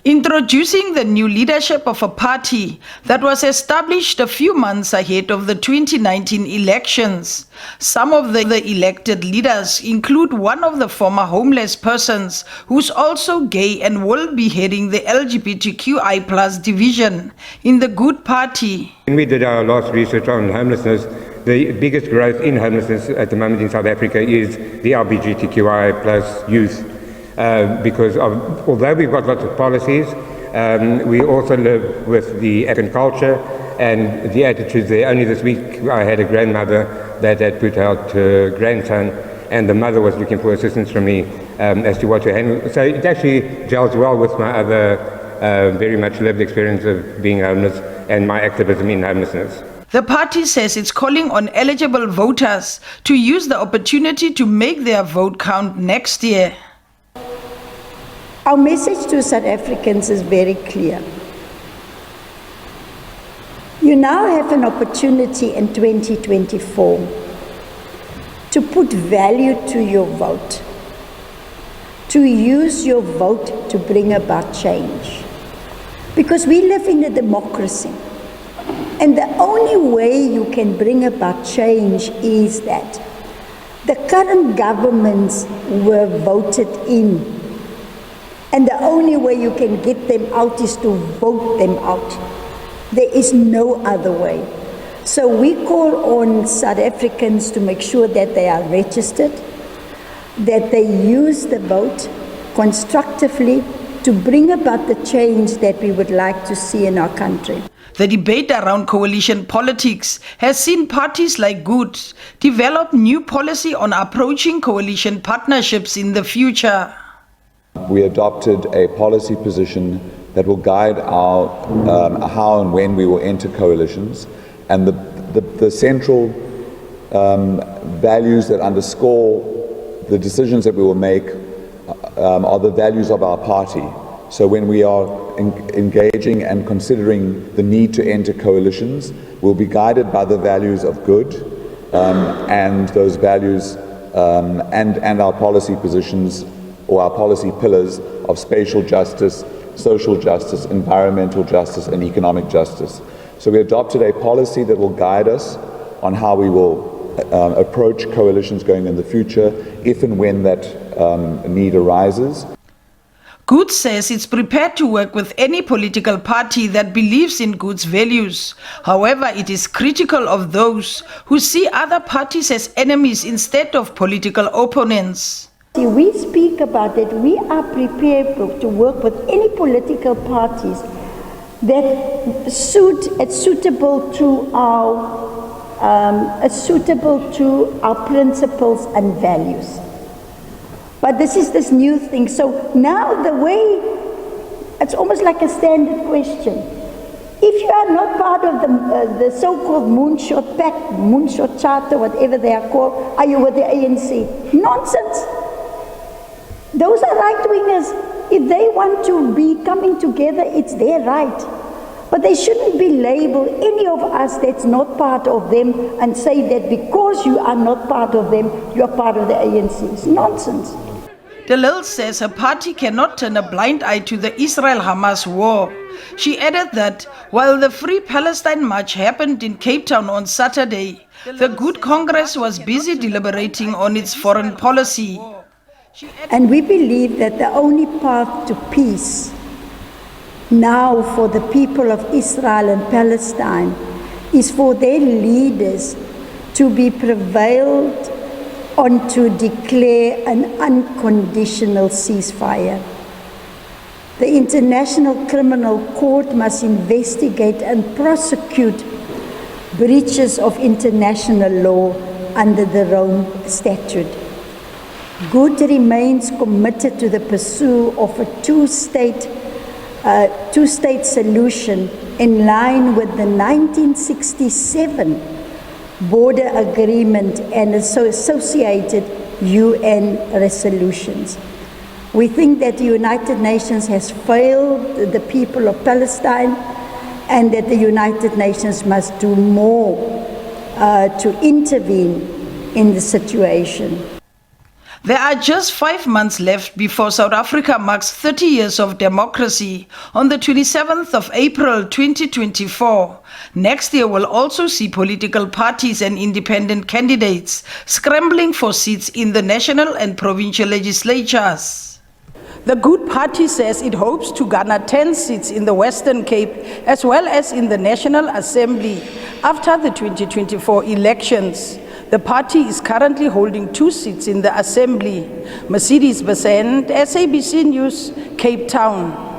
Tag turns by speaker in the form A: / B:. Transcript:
A: Introducing the new leadership of a party that was established a few months ahead of the 2019 elections. Some of the elected leaders include one of the former homeless persons who's also gay and will be heading the LGBTQI+ division in the Good Party.
B: When we did our last research on homelessness, the biggest growth in homelessness at the moment in South Africa is the LGBTQI+ youth. Because although we've got lots of policies, we also live with the African culture and the attitudes there. Only this week I had a grandmother that had put out her grandson, and the mother was looking for assistance from me as to what to handle. So it actually gels well with my other very much lived experience of being homeless and my activism in homelessness.
A: The party says it's calling on eligible voters to use the opportunity to make their vote count next year.
C: Our message to South Africans is very clear. You now have an opportunity in 2024 to put value to your vote, to use your vote to bring about change. Because we live in a democracy, and the only way you can bring about change is that the current governments were voted in. And the only way you can get them out is to vote them out. There is no other way. So we call on South Africans to make sure that they are registered, that they use the vote constructively to bring about the change that we would like to see in our country.
A: The debate around coalition politics has seen parties like Good develop new policy on approaching coalition partnerships in the future.
D: We adopted a policy position that will guide our how and when we will enter coalitions, and the central values that underscore the decisions that we will make are the values of our party. So when we are engaging and considering the need to enter coalitions, we'll be guided by the values of Good and those values and our policy positions or our policy pillars of spatial justice, social justice, environmental justice, and economic justice. So we adopted a policy that will guide us on how we will approach coalitions going in the future, if and when that need arises.
A: Good says it's prepared to work with any political party that believes in Good's values. However, it is critical of those who see other parties as enemies instead of political opponents.
C: We speak about that we are prepared to work with any political parties that suitable to our principles and values. But this is this new thing. So now the way, it's almost like a standard question. If you are not part of the so-called Moonshot Pact, Moonshot Charter, whatever they are called, are you with the ANC? Nonsense. Those are right-wingers. If they want to be coming together, it's their right. But they shouldn't be labeled, any of us that's not part of them, and say that because you are not part of them, you are part of the ANC. It's nonsense.
A: De Lille says her party cannot turn a blind eye to the Israel-Hamas war. She added that while the Free Palestine March happened in Cape Town on Saturday, the Good Congress was busy deliberating on its foreign policy.
C: And we believe that the only path to peace now for the people of Israel and Palestine is for their leaders to be prevailed on to declare an unconditional ceasefire. The International Criminal Court must investigate and prosecute breaches of international law under the Rome Statute. Good remains committed to the pursuit of a two-state solution in line with the 1967 border agreement and associated UN resolutions. We think that the United Nations has failed the people of Palestine and that the United Nations must do more to intervene in the situation.
A: There are just 5 months left before South Africa marks 30 years of democracy on the 27th of April 2024. Next year will also see political parties and independent candidates scrambling for seats in the national and provincial legislatures. The Good Party says it hopes to garner 10 seats in the Western Cape as well as in the National Assembly after the 2024 elections. The party is currently holding 2 seats in the Assembly. Mercedes Besant, SABC News, Cape Town.